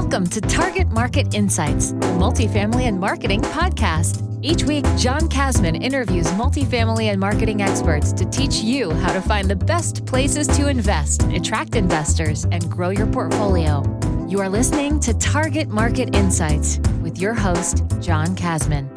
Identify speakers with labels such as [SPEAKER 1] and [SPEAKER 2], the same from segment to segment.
[SPEAKER 1] Welcome to Target Market Insights, the multifamily and marketing podcast. Each week, John Kasman interviews multifamily and marketing experts to teach you how to find the best places to invest, attract investors, and grow your portfolio. You are listening to Target Market Insights with your host, John Kasman.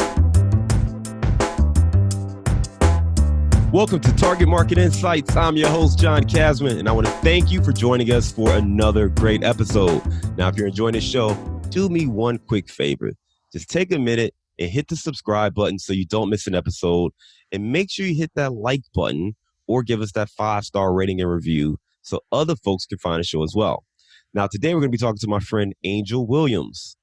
[SPEAKER 2] Welcome to Target Market Insights. I'm your host, John Kasman, and I want to thank you for joining us for another great episode. Now, if you're enjoying this show, do me one quick favor. Just take a minute and hit the subscribe button so you don't miss an episode, and make sure you hit that like button or give us that 5-star rating and review so other folks can find the show as well. Now, today we're going to be talking to my friend Angel Williams.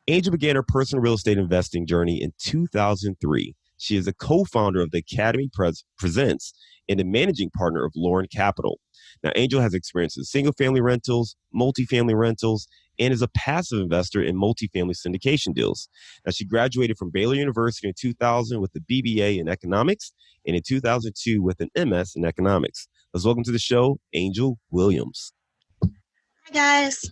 [SPEAKER 2] Angel began her personal real estate investing journey in 2003. She is a co-founder of the Academy Presents and a managing partner of Lorren Capital. Now, Angel has experience in single-family rentals, multifamily rentals, and is a passive investor in multifamily syndication deals. Now, she graduated from Baylor University in 2000 with a BBA in economics and in 2002 with an MS in economics. Let's welcome to the show, Angel Williams.
[SPEAKER 3] Hi, guys.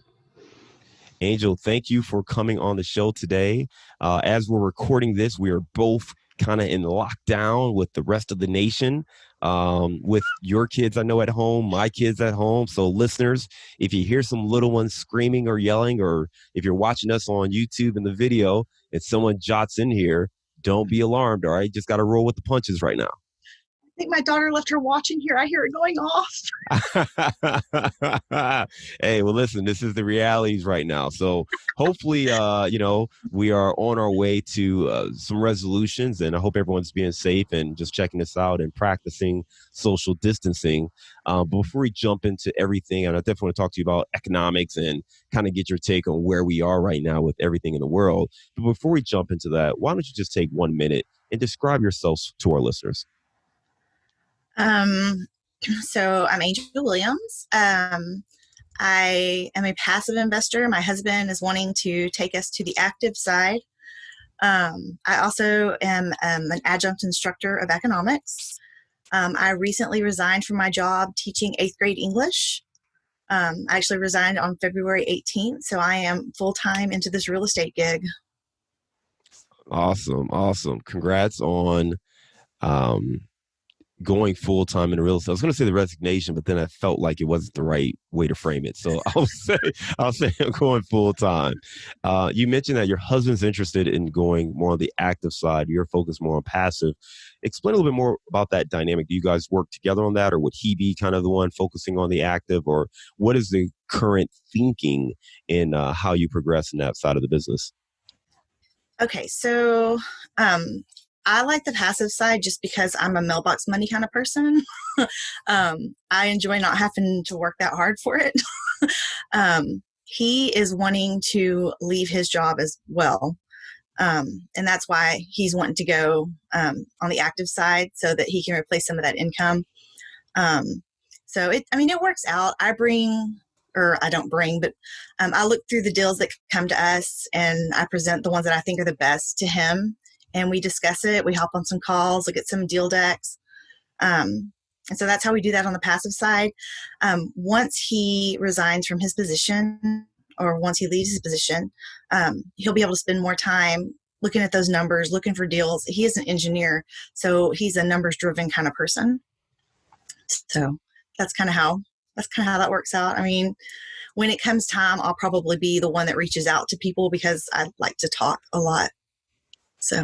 [SPEAKER 2] Angel, thank you for coming on the show today. As we're recording this, we are both kind of in lockdown with the rest of the nation, with your kids, I know, at home, my kids at home. So listeners, if you hear some little ones screaming or yelling, or if you're watching us on YouTube in the video and someone jots in here, don't be alarmed. All right. Just got to roll with the punches right now.
[SPEAKER 3] I think my daughter left her watch in here. I hear it going off.
[SPEAKER 2] Hey, well, listen, this is the realities right now. So hopefully, we are on our way to some resolutions, and I hope everyone's being safe and just checking this out and practicing social distancing. But before we jump into everything, and I definitely want to talk to you about economics and kind of get your take on where we are right now with everything in the world. But before we jump into that, why don't you just take 1 minute and describe yourself to our listeners?
[SPEAKER 3] So I'm Angel Williams. I am a passive investor. My husband is wanting to take us to the active side. I also am an adjunct instructor of economics. I recently resigned from my job teaching 8th grade English. I actually resigned on February 18th, so I am full-time into this real estate gig.
[SPEAKER 2] Awesome. Congrats on going full-time in real estate. I was going to say the resignation, but then I felt like it wasn't the right way to frame it. So I'll say I'm going full-time. You mentioned that your husband's interested in going more on the active side. You're focused more on passive. Explain a little bit more about that dynamic. Do you guys work together on that, or would he be kind of the one focusing on the active, or what is the current thinking in how you progress in that side of the business?
[SPEAKER 3] Okay, so I like the passive side just because I'm a mailbox money kind of person. I enjoy not having to work that hard for it. He is wanting to leave his job as well. And that's why he's wanting to go on the active side so that he can replace some of that income. So it works out. I look through the deals that come to us, and I present the ones that I think are the best to him. And we discuss it. We hop on some calls, look at some deal decks. And so that's how we do that on the passive side. Once he resigns from his position, or once he leaves his position, he'll be able to spend more time looking at those numbers, looking for deals. He is an engineer, so he's a numbers-driven kind of person. So that's kind of how that works out. I mean, when it comes time, I'll probably be the one that reaches out to people because I like to talk a lot. So.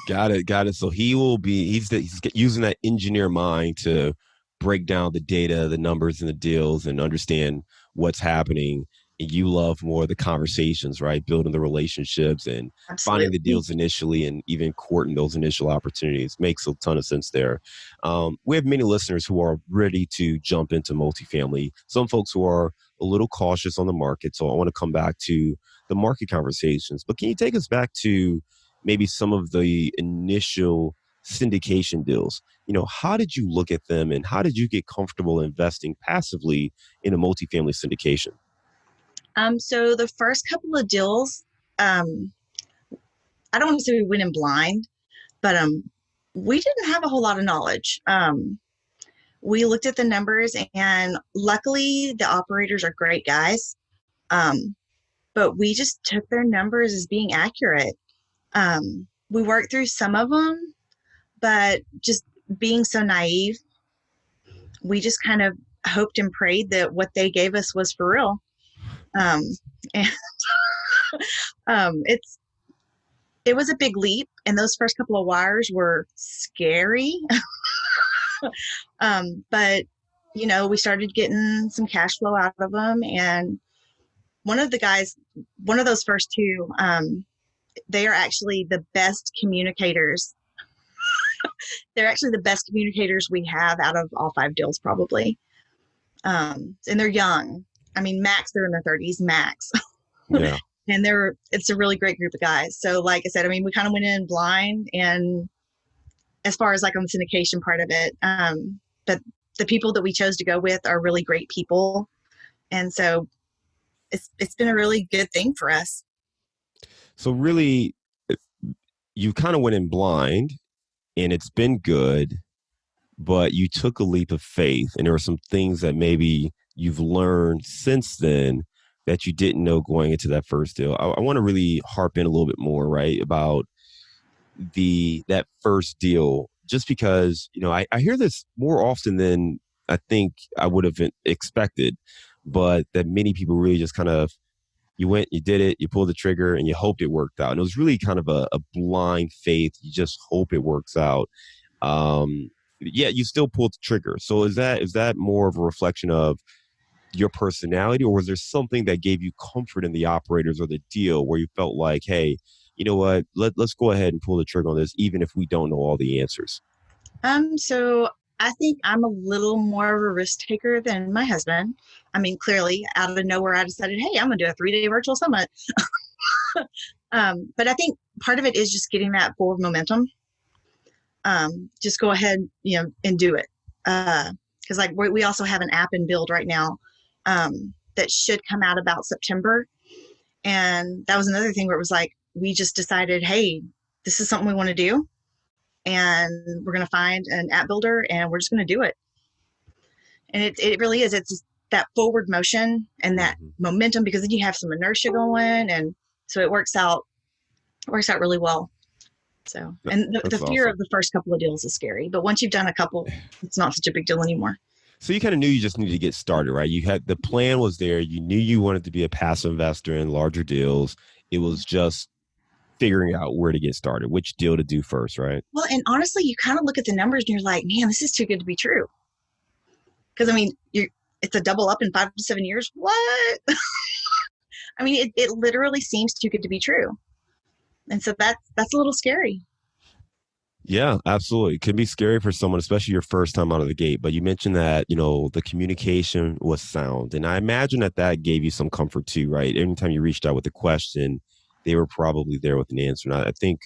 [SPEAKER 2] Got it. So he's using that engineer mind to break down the data, the numbers and the deals, and understand what's happening. And you love more the conversations, right? Building the relationships and
[SPEAKER 3] Absolutely.
[SPEAKER 2] Finding the deals initially, and even courting those initial opportunities. Makes a ton of sense there. We have many listeners who are ready to jump into multifamily. Some folks who are a little cautious on the market. So I want to come back to the market conversations. But can you take us back to maybe some of the initial syndication deals? How did you look at them, and how did you get comfortable investing passively in a multifamily syndication?
[SPEAKER 3] So the first couple of deals, I don't want to say we went in blind, but we didn't have a whole lot of knowledge. We looked at the numbers, and luckily the operators are great guys. but we just took their numbers as being accurate. We worked through some of them, but just being so naive, we just kind of hoped and prayed that what they gave us was for real. Um, and it was a big leap, and those first couple of wires were scary. But we started getting some cash flow out of them, and one of those first two, they are actually the best communicators. They're actually the best communicators we have out of all 5 deals, probably. And they're young. I mean, max, they're in their 30s, max.
[SPEAKER 2] Yeah.
[SPEAKER 3] And it's a really great group of guys. So like I said, I mean, we kind of went in blind, and as far as like on the syndication part of it, but the people that we chose to go with are really great people. And so it's been a really good thing for us.
[SPEAKER 2] So really, you kind of went in blind, and it's been good, but you took a leap of faith, and there are some things that maybe you've learned since then that you didn't know going into that first deal. I want to really harp in a little bit more, right, about that first deal, just because, I hear this more often than I think I would have expected, but that many people really just kind of, you went, you did it, you pulled the trigger, and you hoped it worked out. And it was really kind of a blind faith. You just hope it works out. Yeah, you still pulled the trigger. So is that more of a reflection of your personality, or was there something that gave you comfort in the operators or the deal where you felt like, hey, you know what, let's go ahead and pull the trigger on this, even if we don't know all the answers?
[SPEAKER 3] So I think I'm a little more of a risk taker than my husband. I mean, clearly, out of nowhere, I decided, hey, I'm going to do a 3-day virtual summit. But I think part of it is just getting that forward momentum. Just go ahead, and do it. Because like we also have an app in build right now that should come out about September. And that was another thing where it was like, we just decided, hey, this is something we want to do. And we're going to find an app builder, and we're just going to do it. And it really is. It's that forward motion and that momentum, because then you have some inertia going. And so it works out really well. So, and the fear
[SPEAKER 2] awesome.
[SPEAKER 3] of the first couple of deals is scary, but once you've done a couple, it's not such a big deal anymore.
[SPEAKER 2] So you kind of knew you just needed to get started, right? You had, the plan was there. You knew you wanted to be a passive investor in larger deals. It was just figuring out where to get started, which deal to do first, right?
[SPEAKER 3] Well, and honestly, you kind of look at the numbers and you're like, man, this is too good to be true. Because I mean, it's a double up in 5 to 7 years. What? I mean, it literally seems too good to be true. And so that's a little scary.
[SPEAKER 2] Yeah, absolutely. It can be scary for someone, especially your first time out of the gate. But you mentioned that, the communication was sound. And I imagine that gave you some comfort too, right? Anytime you reached out with a question, they were probably there with an answer. And I think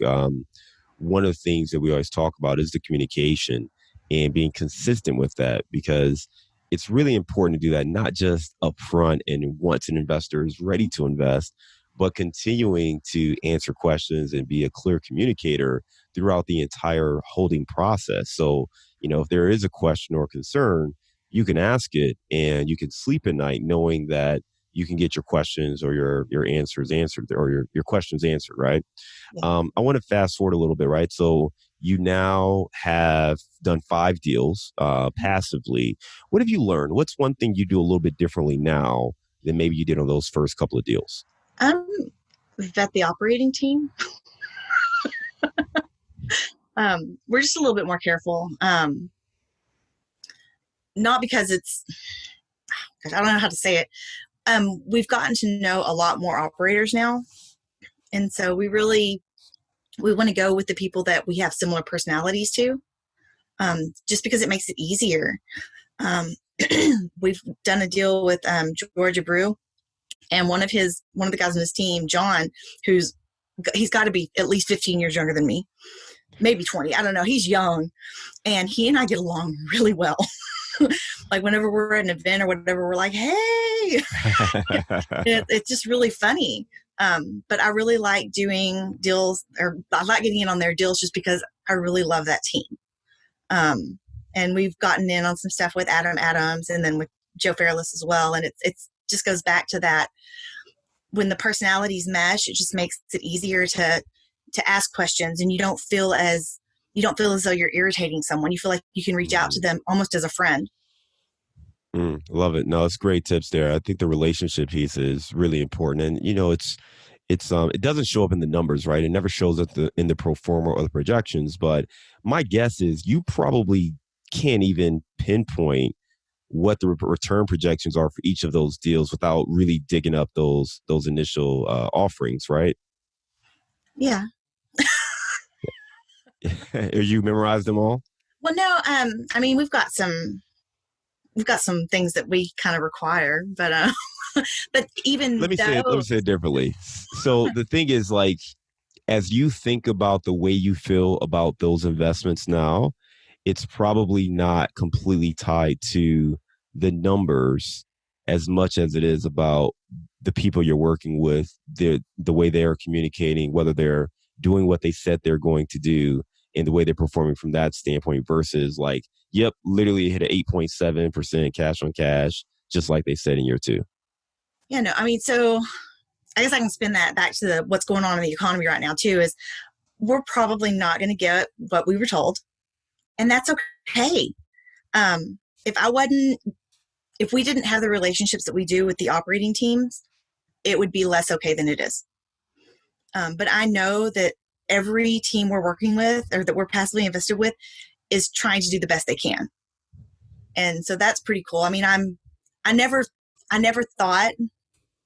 [SPEAKER 2] one of the things that we always talk about is the communication and being consistent with that, because it's really important to do that, not just upfront and once an investor is ready to invest, but continuing to answer questions and be a clear communicator throughout the entire holding process. So, if there is a question or concern, you can ask it and you can sleep at night knowing that you can get your questions or your answers answered, or your questions answered, right?
[SPEAKER 3] Yeah.
[SPEAKER 2] I want to fast forward a little bit, right? So you now have done 5 deals passively. What have you learned? What's one thing you do a little bit differently now than maybe you did on those first couple of deals?
[SPEAKER 3] Vet the operating team. We're just a little bit more careful. Not because I don't know how to say it. We've gotten to know a lot more operators now. And so we want to go with the people that we have similar personalities to, just because it makes it easier. We've done a deal with Georgia Brew, and one of the guys on his team, John, he's got to be at least 15 years younger than me, maybe 20. I don't know. He's young, and he and I get along really well. Like whenever we're at an event or whatever, we're like, hey, it's just really funny. But I really like doing deals, or I like getting in on their deals just because I really love that team. And we've gotten in on some stuff with Adam Adams and then with Joe Fairless as well. And it's just goes back to that when the personalities mesh, it just makes it easier to ask questions, and you don't feel as though you're irritating someone. You feel like you can reach out to them almost as a friend.
[SPEAKER 2] Love it. No, it's great tips there. I think the relationship piece is really important. And, it doesn't show up in the numbers, right? It never shows up in the pro forma or the projections. But my guess is you probably can't even pinpoint what the return projections are for each of those deals without really digging up those initial offerings, right?
[SPEAKER 3] Yeah.
[SPEAKER 2] You memorized them all?
[SPEAKER 3] Well, no, I mean, we've got some things that we kind of require, but but even
[SPEAKER 2] Let me say it differently. So the thing is, like, as you think about the way you feel about those investments now, it's probably not completely tied to the numbers as much as it is about the people you're working with, the way they are communicating, whether they're doing what they said they're going to do, and the way they're performing from that standpoint versus like, yep, literally hit an 8.7% cash on cash, just like they said in year two.
[SPEAKER 3] Yeah, no, I mean, so I guess I can spin that back to what's going on in the economy right now too, is we're probably not going to get what we were told, and that's okay. Um, if we didn't have the relationships that we do with the operating teams, it would be less okay than it is. But I know that every team we're working with or that we're passively invested with is trying to do the best they can. And so that's pretty cool. I mean, I never thought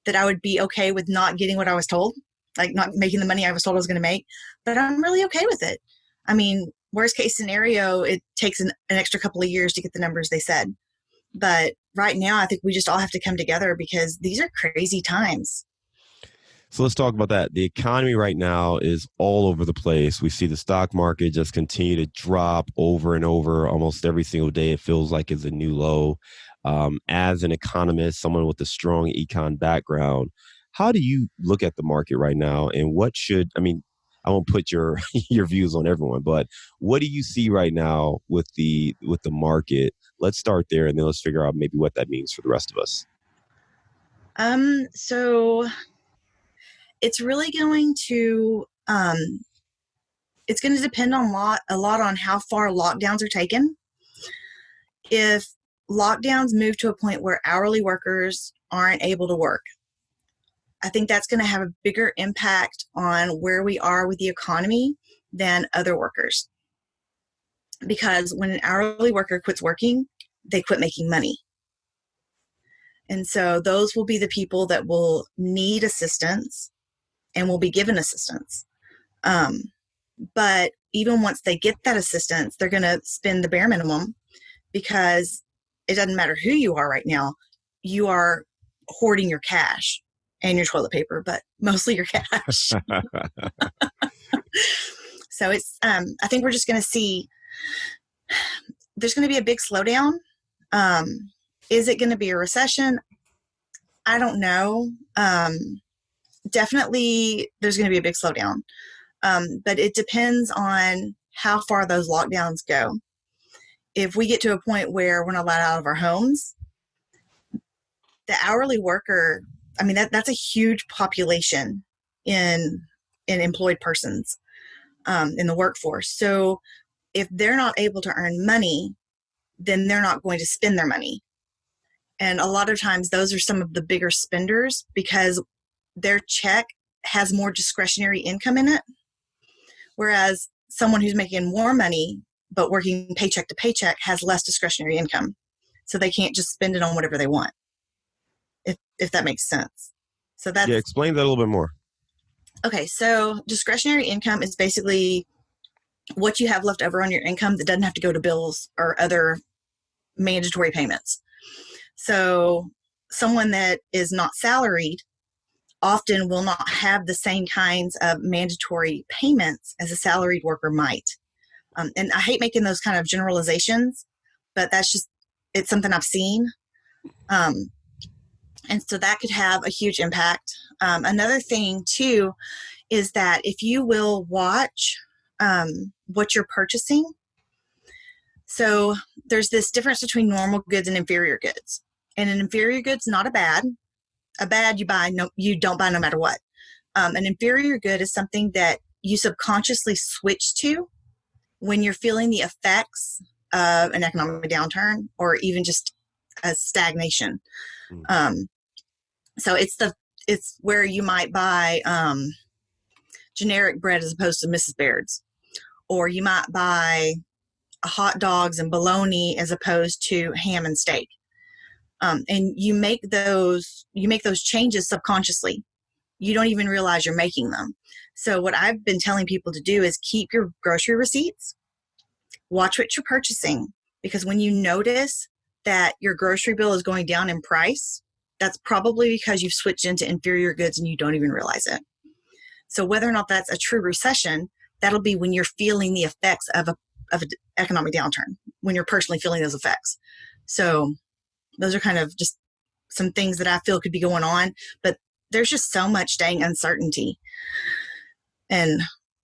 [SPEAKER 3] that I would be okay with not getting what I was told, like not making the money I was told I was going to make, but I'm really okay with it. I mean, worst case scenario, it takes an extra couple of years to get the numbers they said. But right now, I think we just all have to come together because these are crazy times.
[SPEAKER 2] So let's talk about that. The economy right now is all over the place. We see the stock market just continue to drop over and over almost every single day. It feels like it's a new low. As an economist, someone with a strong econ background, how do you look at the market right now? And I won't put your your views on everyone, but what do you see right now with the market? Let's start there, and then let's figure out maybe what that means for the rest of us.
[SPEAKER 3] So it's really going to it's going to depend a lot on how far lockdowns are taken. If lockdowns move to a point where hourly workers aren't able to work, I think that's going to have a bigger impact on where we are with the economy than other workers. Because when an hourly worker quits working, they quit making money. And so those will be the people that will need assistance and will be given assistance. But even once they get that assistance, they're going to spend the bare minimum because it doesn't matter who you are right now. You are hoarding your cash and your toilet paper, but mostly your cash. So it's, I think we're just going to see, there's going to be a big slowdown. Is it going to be a recession? I don't know. Definitely there's going to be a big slowdown. But it depends on how far those lockdowns go. If we get to a point where we're not allowed out of our homes, the hourly worker, I mean, that's a huge population in employed persons in the workforce. So if they're not able to earn money, then they're not going to spend their money. And a lot of times those are some of the bigger spenders because their check has more discretionary income in it. Whereas someone who's making more money but working paycheck to paycheck has less discretionary income. So they can't just spend it on whatever they want, if that makes sense. So that's...
[SPEAKER 2] Yeah, explain that a little bit more.
[SPEAKER 3] Okay, so discretionary income is basically what you have left over on your income that doesn't have to go to bills or other mandatory payments. So someone that is not salaried often will not have the same kinds of mandatory payments as a salaried worker might. And I hate making those kind of generalizations, but it's something I've seen. And so that could have a huge impact. Another thing too is that if you will watch what you're purchasing. So there's this difference between normal goods and inferior goods. And an inferior good's not a bad. a bad you don't buy no matter what. An inferior good is something that you subconsciously switch to when you're feeling the effects of an economic downturn or even just a stagnation. So it's where you might buy generic bread as opposed to Mrs. Baird's, or you might buy hot dogs and bologna as opposed to ham and steak. And you make those changes subconsciously. You don't even realize you're making them. So what I've been telling people to do is keep your grocery receipts, watch what you're purchasing, because when you notice that your grocery bill is going down in price, that's probably because you've switched into inferior goods and you don't even realize it. So whether or not that's a true recession, that'll be when you're feeling the effects of an economic downturn, when you're personally feeling those effects. So those are kind of just some things that I feel could be going on, but there's just so much dang uncertainty. And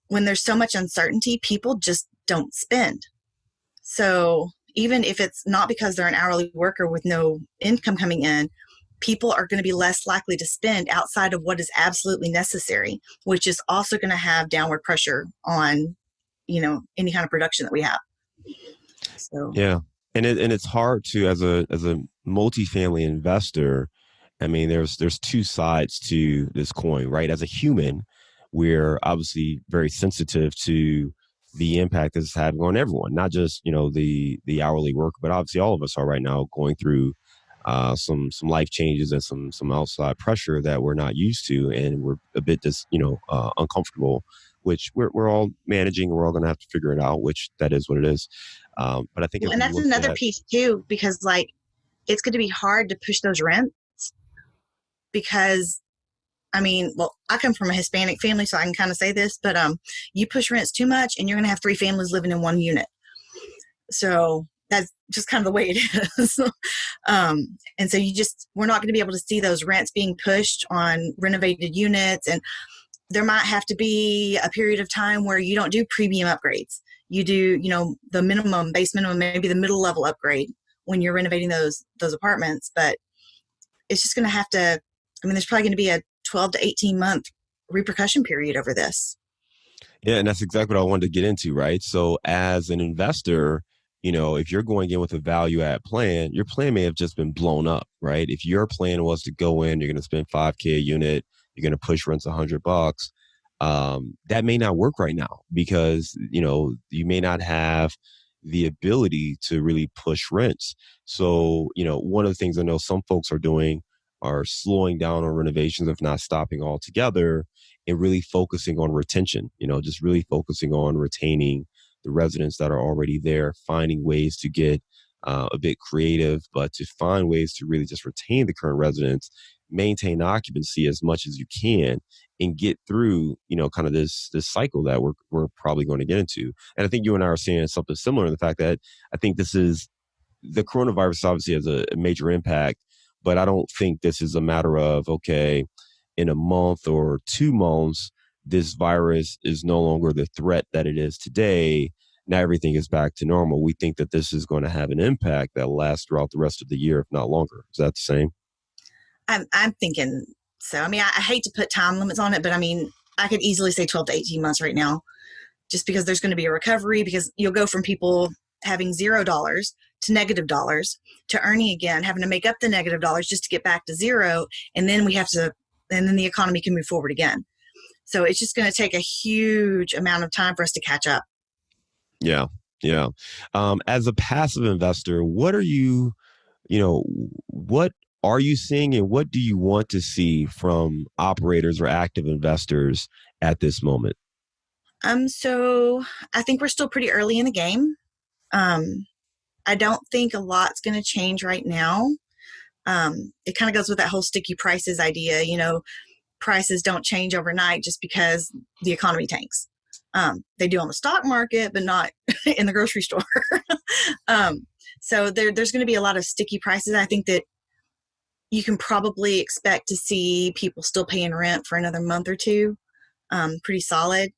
[SPEAKER 3] when there's so much uncertainty, people just don't spend. So even if it's not because they're an hourly worker with no income coming in, people are going to be less likely to spend outside of what is absolutely necessary, which is also going to have downward pressure on, any kind of production that we have. So
[SPEAKER 2] Yeah. And it's hard to, as a multifamily investor, I mean, there's two sides to this coin, right? As a human, we're obviously very sensitive to the impact this is having on everyone, not just, the hourly worker, but obviously all of us are right now going through some life changes and some outside pressure that we're not used to, and we're a bit uncomfortable, which we're all managing. We're all going to have to figure it out, which that is what it is. But I think,
[SPEAKER 3] and that's another piece too, because it's going to be hard to push those rents because, I come from a Hispanic family, so I can kind of say this, but you push rents too much and you're going to have 3 families living in one unit. So that's just kind of the way it is. And so we're not going to be able to see those rents being pushed on renovated units. And there might have to be a period of time where you don't do premium upgrades. You do, the base minimum, maybe the middle level upgrade when you're renovating those apartments. But it's just going to have to, there's probably going to be a 12 to 18 month repercussion period over this.
[SPEAKER 2] Yeah, and that's exactly what I wanted to get into, right? So as an investor, if you're going in with a value add plan, your plan may have just been blown up, right? If your plan was to go in, you're going to spend $5,000 a unit, you're going to push rents $100, that may not work right now because, you may not have the ability to really push rents. So, one of the things I know some folks are doing are slowing down on renovations, if not stopping altogether, and really focusing on retention, just really focusing on retaining the residents that are already there, finding ways to get a bit creative, but to find ways to really just retain the current residents, maintain occupancy as much as you can, and get through, kind of this cycle that we're probably going to get into. And I think you and I are seeing something similar in the fact that I think the coronavirus obviously has a major impact, but I don't think this is a matter of, okay, in a month or 2 months, this virus is no longer the threat that it is today. Now everything is back to normal. We think that this is going to have an impact that lasts throughout the rest of the year, if not longer. Is that the same?
[SPEAKER 3] I'm thinking so. I hate to put time limits on it, but I could easily say 12 to 18 months right now, just because there's going to be a recovery, because you'll go from people having $0 to $- to earning again, having to make up the $- just to get back to zero. And then and then the economy can move forward again. So it's just going to take a huge amount of time for us to catch up.
[SPEAKER 2] Yeah. Yeah. As a passive investor, what are you seeing and what do you want to see from operators or active investors at this moment?
[SPEAKER 3] So I think we're still pretty early in the game. I don't think a lot's going to change right now. It kind of goes with that whole sticky prices idea. Prices don't change overnight just because the economy tanks. They do on the stock market, but not in the grocery store. So there's going to be a lot of sticky prices. I think that you can probably expect to see people still paying rent for another month or two. Pretty solid.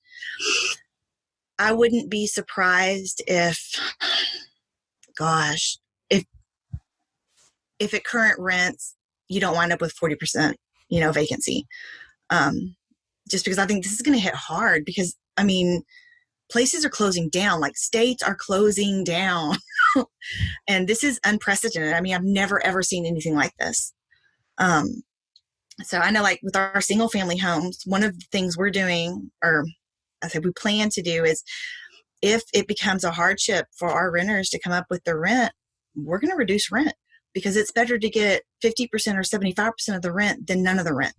[SPEAKER 3] I wouldn't be surprised if at current rents, you don't wind up with 40% vacancy. Just because I think this is going to hit hard because, I mean, places are closing down, like states are closing down. And this is unprecedented. I mean, I've never, ever seen anything like this. So I know, like with our single family homes, one of the things we're doing, or I said we plan to do, is if it becomes a hardship for our renters to come up with their rent, we're going to reduce rent because it's better to get 50% or 75% of the rent than none of the rent.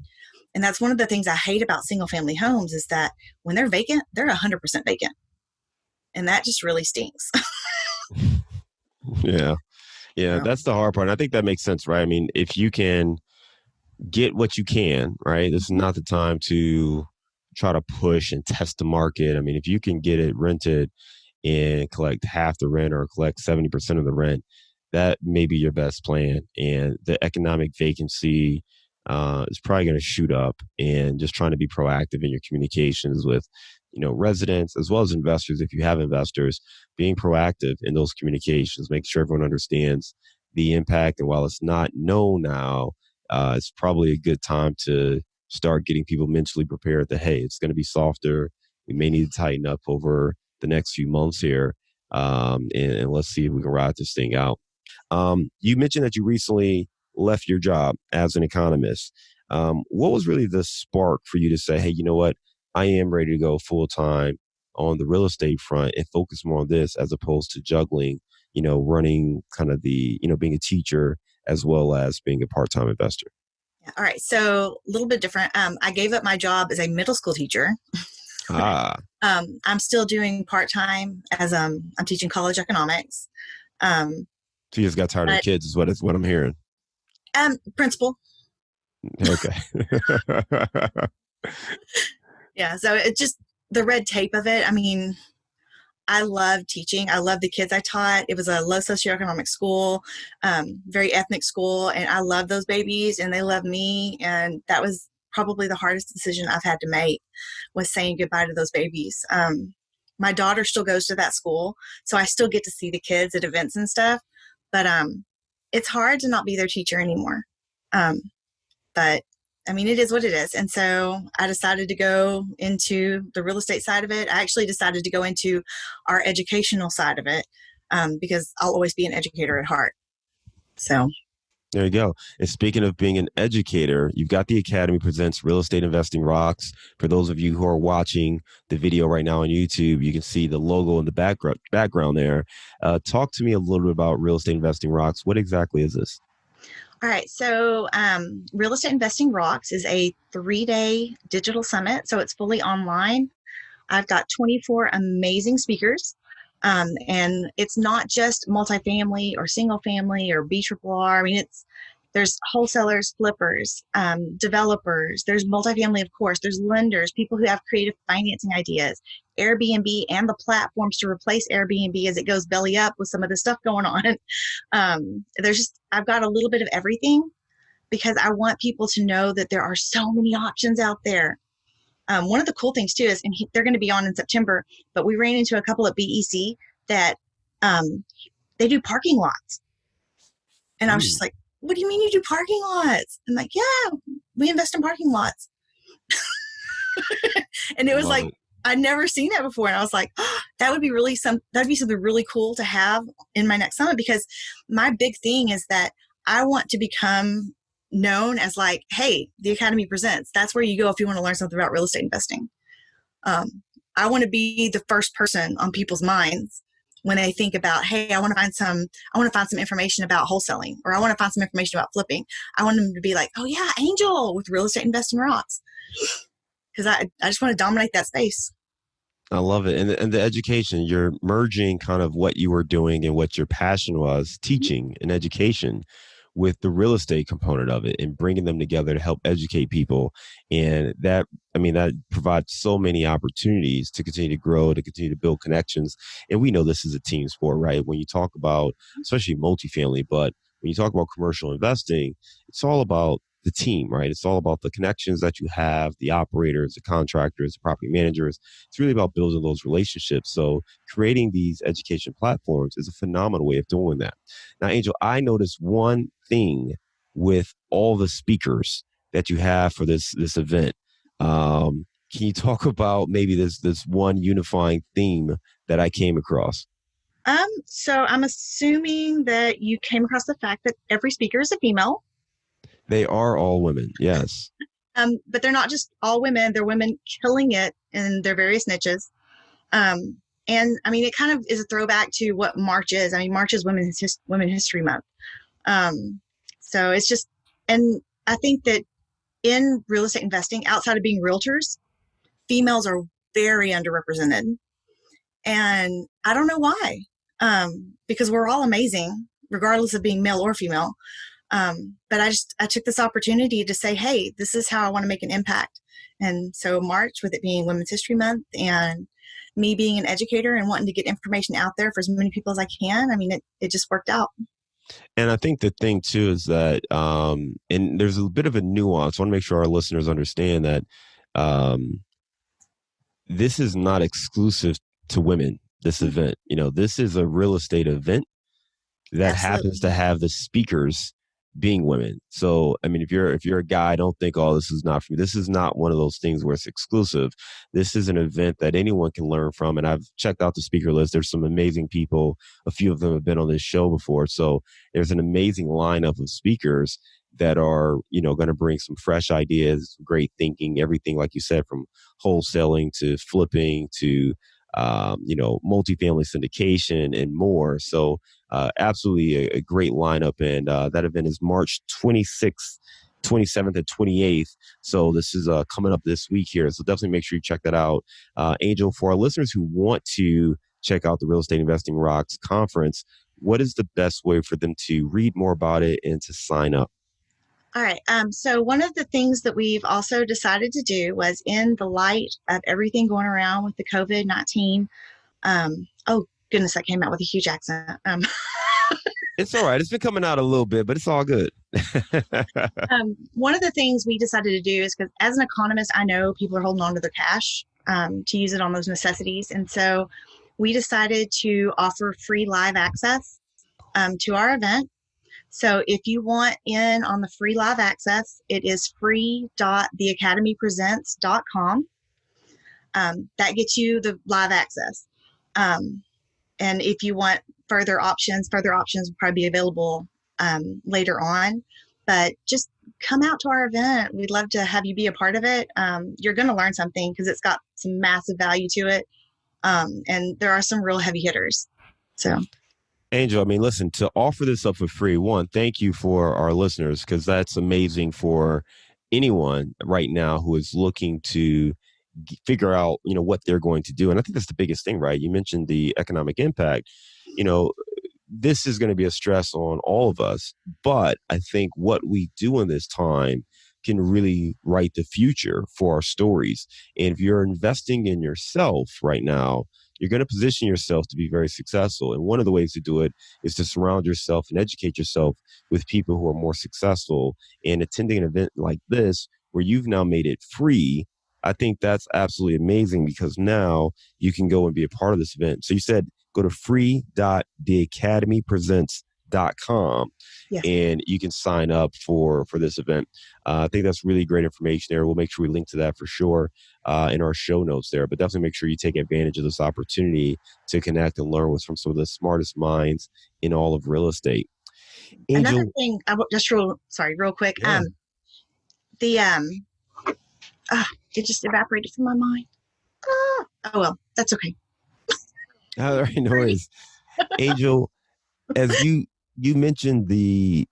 [SPEAKER 3] And that's one of the things I hate about single family homes is that when they're vacant, they're 100% vacant. And that just really stinks.
[SPEAKER 2] Yeah. Yeah. That's the hard part. And I think that makes sense, right? I mean, if you can get what you can, right? This is not the time to try to push and test the market. I mean, if you can get it rented and collect half the rent or collect 70% of the rent, that may be your best plan. And the economic vacancy is probably going to shoot up, and just trying to be proactive in your communications with, residents as well as investors. If you have investors, being proactive in those communications, make sure everyone understands the impact. And while it's not known now, it's probably a good time to start getting people mentally prepared that, hey, it's going to be softer. We may need to tighten up over the next few months here. And let's see if we can ride this thing out. You mentioned that you recently left your job as an economist. What was really the spark for you to say, hey, you know what? I am ready to go full time on the real estate front and focus more on this as opposed to juggling, running kind of being a teacher as well as being a part-time investor.
[SPEAKER 3] All right. So a little bit different. I gave up my job as a middle school teacher. I'm still doing part-time as I'm teaching college economics.
[SPEAKER 2] So you just got tired of the kids is what I'm hearing.
[SPEAKER 3] Principal.
[SPEAKER 2] Okay.
[SPEAKER 3] Yeah. So it's just the red tape of it. I mean, I love teaching. I love the kids I taught. It was a low socioeconomic school, very ethnic school. And I love those babies and they love me. And that was probably the hardest decision I've had to make, was saying goodbye to those babies. My daughter still goes to that school, so I still get to see the kids at events and stuff. But it's hard to not be their teacher anymore. But I mean, it is what it is. And so I decided to go into the real estate side of it. I actually decided to go into our educational side of it because I'll always be an educator at heart. So
[SPEAKER 2] there you go. And speaking of being an educator, you've got the Academy Presents Real Estate Investing Rocks. For those of you who are watching the video right now on YouTube, you can see the logo in the background there. Talk to me a little bit about Real Estate Investing Rocks. What exactly is this?
[SPEAKER 3] All right. So Real Estate Investing Rocks is a 3-day digital summit. So it's fully online. I've got 24 amazing speakers. And it's not just multifamily or single family or BRRR. I mean, there's wholesalers, flippers, developers. There's multifamily, of course. There's lenders, people who have creative financing ideas, Airbnb, and the platforms to replace Airbnb as it goes belly up with some of the stuff going on. I've got a little bit of everything because I want people to know that there are so many options out there. One of the cool things too is, and they're going to be on in September, but we ran into a couple at BEC that they do parking lots. And I was just like, what do you mean you do parking lots? I'm like, yeah, we invest in parking lots. And it was like, I'd never seen that before. And I was like, oh, that'd be something really cool to have in my next summit, because my big thing is that I want to become known as like, hey, the Academy Presents. That's where you go if you want to learn something about real estate investing. I want to be the first person on people's minds when they think about, hey, I want to find some information about wholesaling, or I want to find some information about flipping. I want them to be like, oh yeah, Angel with Real Estate Investing Rocks. Because I just want to dominate that space.
[SPEAKER 2] I love it. And the education, you're merging kind of what you were doing and what your passion was, teaching and education, with the real estate component of it, and bringing them together to help educate people. And that provides so many opportunities to continue to grow, to continue to build connections. And we know this is a team sport, right? When you talk about, especially multifamily, but when you talk about commercial investing, it's all about the team, right? It's all about the connections that you have, the operators, the contractors, the property managers. It's really about building those relationships. So creating these education platforms is a phenomenal way of doing that. Now, Angel, I noticed one thing with all the speakers that you have for this event. Can you talk about maybe this one unifying theme that I came across?
[SPEAKER 3] So I'm assuming that you came across the fact that every speaker is a female.
[SPEAKER 2] They are all women, yes.
[SPEAKER 3] But they're not just all women. They're women killing it in their various niches. And I mean, it kind of is a throwback to what March is. I mean, March is Women's History Month. So it's just, and I think that in real estate investing, outside of being realtors, females are very underrepresented. And I don't know why, because we're all amazing, regardless of being male or female. But I took this opportunity to say, hey, this is how I want to make an impact. And so March, with it being Women's History Month and me being an educator and wanting to get information out there for as many people as I can, I mean, it just worked out.
[SPEAKER 2] And I think the thing too is that, and there's a bit of a nuance. I want to make sure our listeners understand that this is not exclusive to women, this event. This is a real estate event that
[SPEAKER 3] Absolutely.
[SPEAKER 2] happens to have the speakers being women. So, I mean, if you're a guy, don't think, oh, this is not for me. This is not one of those things where it's exclusive. This is an event that anyone can learn from. And I've checked out the speaker list. There's some amazing people. A few of them have been on this show before. So there's an amazing lineup of speakers that are, going to bring some fresh ideas, great thinking, everything, like you said, from wholesaling to flipping to, multifamily syndication and more. So absolutely a great lineup. And that event is March 26th, 27th, and 28th. So this is coming up this week here. So definitely make sure you check that out. Angel, for our listeners who want to check out the Real Estate Investing Rocks conference, what is the best way for them to read more about it and to sign up?
[SPEAKER 3] All right. So one of the things that we've also decided to do was, in the light of everything going around with the COVID-19, oh goodness, I came out with a huge accent.
[SPEAKER 2] It's all right. It's been coming out a little bit, but it's all good.
[SPEAKER 3] One of the things we decided to do is, because as an economist, I know people are holding on to their cash to use it on those necessities. And so we decided to offer free live access to our event. So if you want in on the free live access, it is free.theacademypresents.com. That gets you the live access. And if you want further options will probably be available later on. But just come out to our event. We'd love to have you be a part of it. You're going to learn something because it's got some massive value to it. And there are some real heavy hitters. So.
[SPEAKER 2] Angel, I mean, listen, to offer this up for free, one, thank you for our listeners, because that's amazing for anyone right now who is looking to figure out, what they're going to do. And I think that's the biggest thing, right? You mentioned the economic impact. This is going to be a stress on all of us. But I think what we do in this time can really write the future for our stories. And if you're investing in yourself right now, you're going to position yourself to be very successful. And one of the ways to do it is to surround yourself and educate yourself with people who are more successful. And attending an event like this, where you've now made it free, I think that's absolutely amazing, because now you can go and be a part of this event. So you said go to free.theacademypresents.com. Yes. And you can sign up for this event. I think that's really great information there. We'll make sure we link to that for sure in our show notes there. But definitely make sure you take advantage of this opportunity to connect and learn from some of the smartest minds in all of real estate. Angel,
[SPEAKER 3] another thing, real quick. Yeah. It just evaporated from my mind. Oh well, that's okay.
[SPEAKER 2] All right, no worries. Angel, as you mentioned the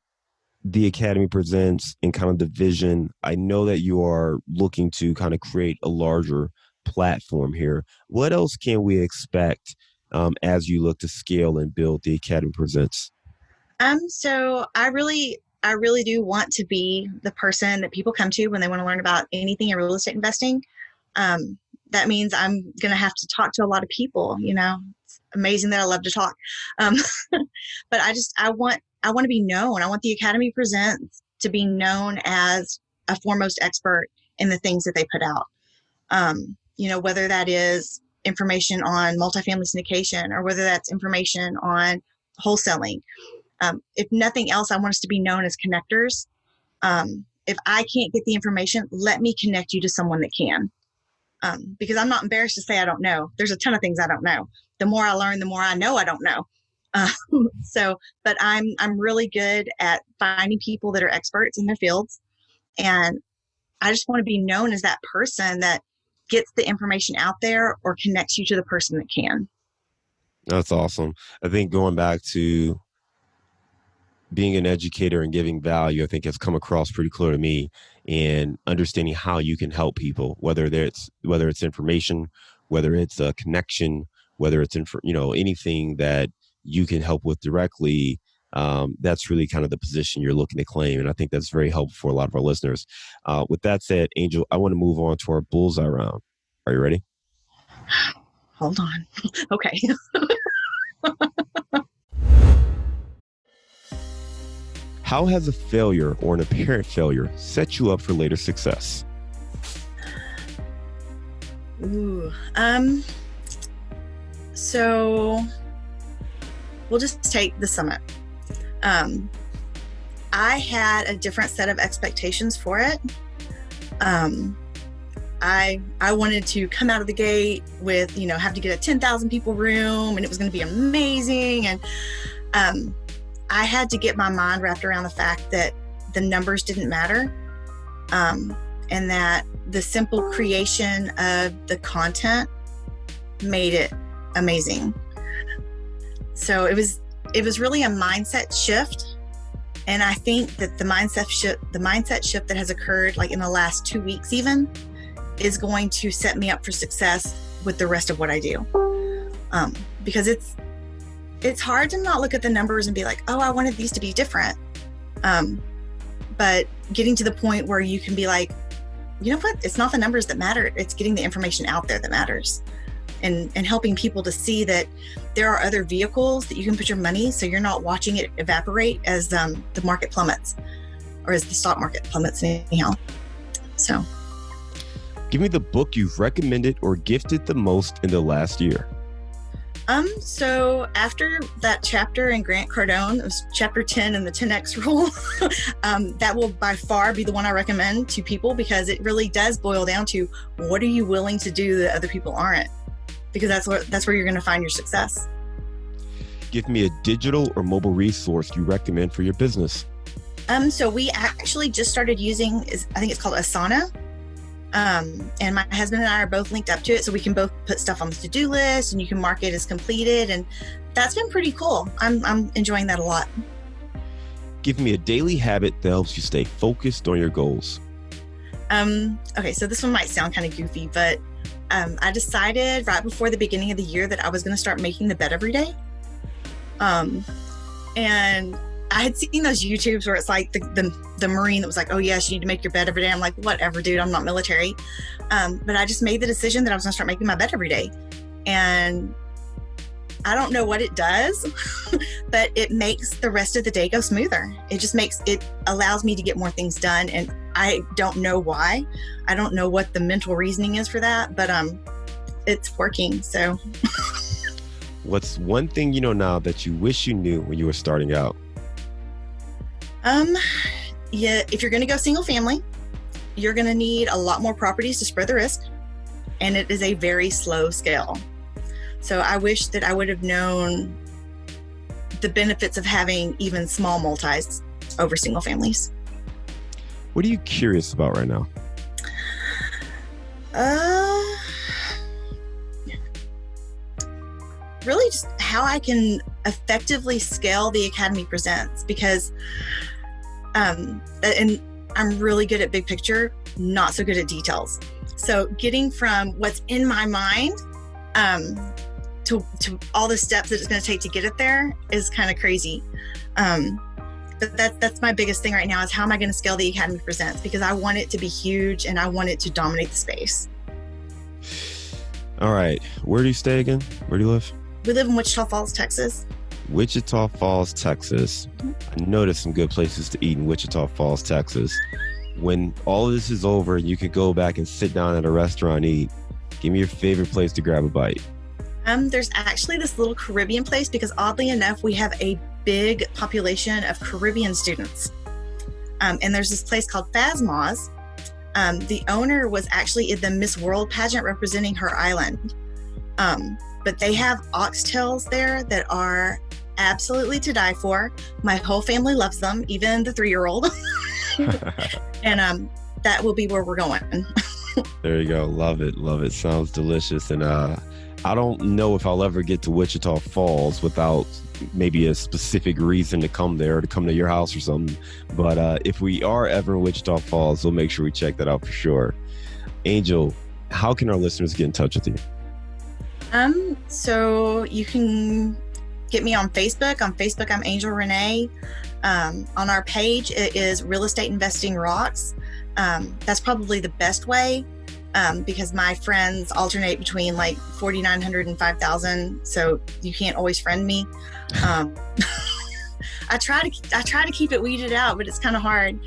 [SPEAKER 2] Academy Presents and kind of the vision, I know that you are looking to kind of create a larger platform here. What else can we expect as you look to scale and build the Academy Presents?
[SPEAKER 3] So I really do want to be the person that people come to when they want to learn about anything in real estate investing. That means I'm going to have to talk to a lot of people. It's amazing that I love to talk. But I want to be known. I want the Academy Presents to be known as a foremost expert in the things that they put out. Whether that is information on multifamily syndication or whether that's information on wholesaling. If nothing else, I want us to be known as connectors. if I can't get the information, let me connect you to someone that can. Because I'm not embarrassed to say I don't know. There's a ton of things I don't know. The more I learn, the more I know I don't know. But I'm really good at finding people that are experts in their fields. And I just want to be known as that person that gets the information out there or connects you to the person that can.
[SPEAKER 2] That's awesome. I think going back to being an educator and giving value, I think has come across pretty clear to me, and understanding how you can help people, whether it's information, whether it's a connection, whether it's anything that you can help with directly. That's really kind of the position you're looking to claim. And I think that's very helpful for a lot of our listeners. With that said, Angel, I want to move on to our bullseye round. Are you ready?
[SPEAKER 3] Hold on. Okay.
[SPEAKER 2] How has a failure or an apparent failure set you up for later success?
[SPEAKER 3] Ooh. So we'll just take the summit. I had a different set of expectations for it. I wanted to come out of the gate with, have to get a 10,000 people room, and it was going to be amazing. And I had to get my mind wrapped around the fact that the numbers didn't matter, and that the simple creation of the content made it amazing. So it was really a mindset shift. And I think that the mindset shift that has occurred like in the last 2 weeks even is going to set me up for success with the rest of what I do. Because it's hard to not look at the numbers and be like, oh, I wanted these to be different. But getting to the point where you can be like, you know what? It's not the numbers that matter. It's getting the information out there that matters. And helping people to see that there are other vehicles that you can put your money, so you're not watching it evaporate as the market plummets, or as the stock market plummets anyhow. So,
[SPEAKER 2] give me the book you've recommended or gifted the most in the last year.
[SPEAKER 3] So after that chapter in Grant Cardone, it was chapter 10 in the 10X rule, that will by far be the one I recommend to people, because it really does boil down to, what are you willing to do that other people aren't? Because that's where you're going to find your success.
[SPEAKER 2] Give me a digital or mobile resource you recommend for your business.
[SPEAKER 3] So we actually just started using, I think it's called Asana. And my husband and I are both linked up to it, so we can both put stuff on the to-do list, and you can mark it as completed. And that's been pretty cool. I'm enjoying that a lot.
[SPEAKER 2] Give me a daily habit that helps you stay focused on your goals.
[SPEAKER 3] Okay, so this one might sound kind of goofy, but I decided right before the beginning of the year that I was going to start making the bed every day. And I had seen those YouTubes where it's like the Marine that was like, oh yes, you need to make your bed every day. I'm like, whatever, dude, I'm not military. But I just made the decision that I was gonna start making my bed every day. And I don't know what it does, but it makes the rest of the day go smoother. It allows me to get more things done. And I don't know why. I don't know what the mental reasoning is for that, but it's working, so.
[SPEAKER 2] What's one thing you know now that you wish you knew when you were starting out?
[SPEAKER 3] Yeah, if you're going to go single family, you're going to need a lot more properties to spread the risk, and it is a very slow scale. So I wish that I would have known the benefits of having even small multis over single families.
[SPEAKER 2] What are you curious about right now?
[SPEAKER 3] Really just how I can effectively scale the Academy Presents, because and I'm really good at big picture, not so good at details. So getting from what's in my mind to all the steps that it's going to take to get it there is kind of crazy. But that's my biggest thing right now, is how am I going to scale the Academy Presents, because I want it to be huge and I want it to dominate the space.
[SPEAKER 2] All right. Where do you stay again? Where do you live?
[SPEAKER 3] We live in Wichita Falls, Texas.
[SPEAKER 2] Wichita Falls, Texas. I know there's some good places to eat in Wichita Falls, Texas. When all of this is over, you could go back and sit down at a restaurant and eat. Give me your favorite place to grab a bite.
[SPEAKER 3] There's actually this little Caribbean place, because oddly enough, we have a big population of Caribbean students. And there's this place called Phasma's. The owner was actually in the Miss World pageant representing her island. But they have oxtails there that are absolutely to die for. My whole family loves them, even the 3-year-old. And that will be where we're going.
[SPEAKER 2] There you go. Love it. Love it. Sounds delicious. And I don't know if I'll ever get to Wichita Falls without maybe a specific reason to come there, to come to your house or something. But if we are ever in Wichita Falls, we'll make sure we check that out for sure. Angel, how can our listeners get in touch with you?
[SPEAKER 3] So you can get me on Facebook. On Facebook, I'm Angel Renee. On our page, it is Real Estate Investing Rocks. That's probably the best way because my friends alternate between like 4,900 and 5,000. So you can't always friend me. I try to keep it weeded out, but it's kind of hard.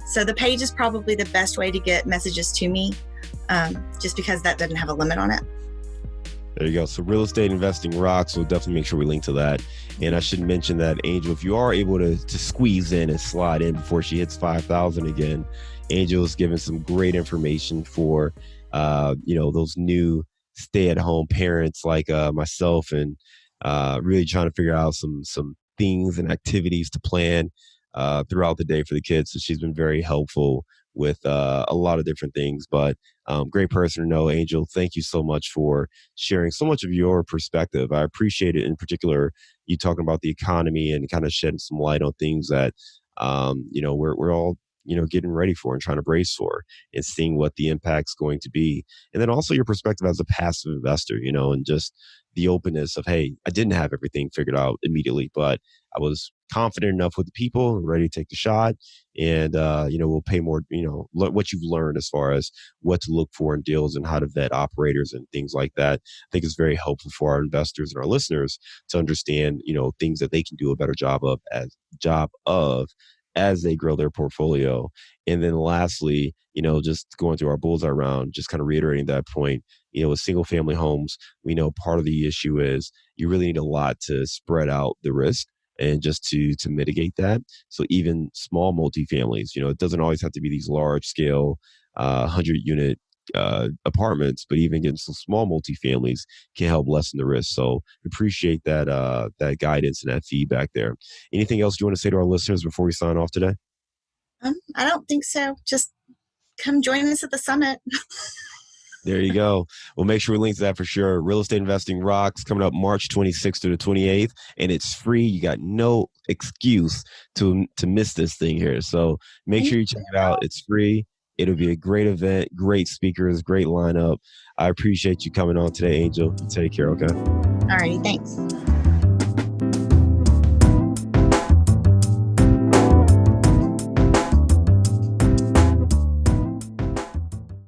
[SPEAKER 3] So the page is probably the best way to get messages to me, just because that doesn't have a limit on it.
[SPEAKER 2] There you go. So Real Estate Investing Rocks. We'll definitely make sure we link to that. And I should mention that, Angel, if you are able to squeeze in and slide in before she hits 5,000 again, Angel's given some great information for, those new stay-at-home parents like myself, and really trying to figure out some things and activities to plan throughout the day for the kids. So she's been very helpful with a lot of different things, but great person to know. Angel, thank you so much for sharing so much of your perspective. I appreciate it. In particular, you talking about the economy and kind of shedding some light on things that, we're all, getting ready for and trying to brace for, and seeing what the impact's going to be. And then also your perspective as a passive investor, and just the openness of, hey, I didn't have everything figured out immediately, but I was confident enough with the people and ready to take the shot. And, we'll pay more, what you've learned as far as what to look for in deals and how to vet operators and things like that. I think it's very helpful for our investors and our listeners to understand, things that they can do a better job of as they grow their portfolio. And then lastly, just going through our bullseye round, just kind of reiterating that point, with single family homes, we know part of the issue is you really need a lot to spread out the risk and just to mitigate that. So even small multifamilies, it doesn't always have to be these large scale 100-unit apartments, but even getting some small multifamilies can help lessen the risk. So appreciate that guidance and that feedback there. Anything else you want to say to our listeners before we sign off today?
[SPEAKER 3] I don't think so. Just come join us at the summit.
[SPEAKER 2] There you go. We'll make sure we link to that for sure. Real Estate Investing Rocks coming up March 26th to the 28th, and it's free. You got no excuse to miss this thing here. So make sure you check it out. It's free. It'll be a great event, great speakers, great lineup. I appreciate you coming on today, Angel. Take care, okay?
[SPEAKER 3] All righty, thanks.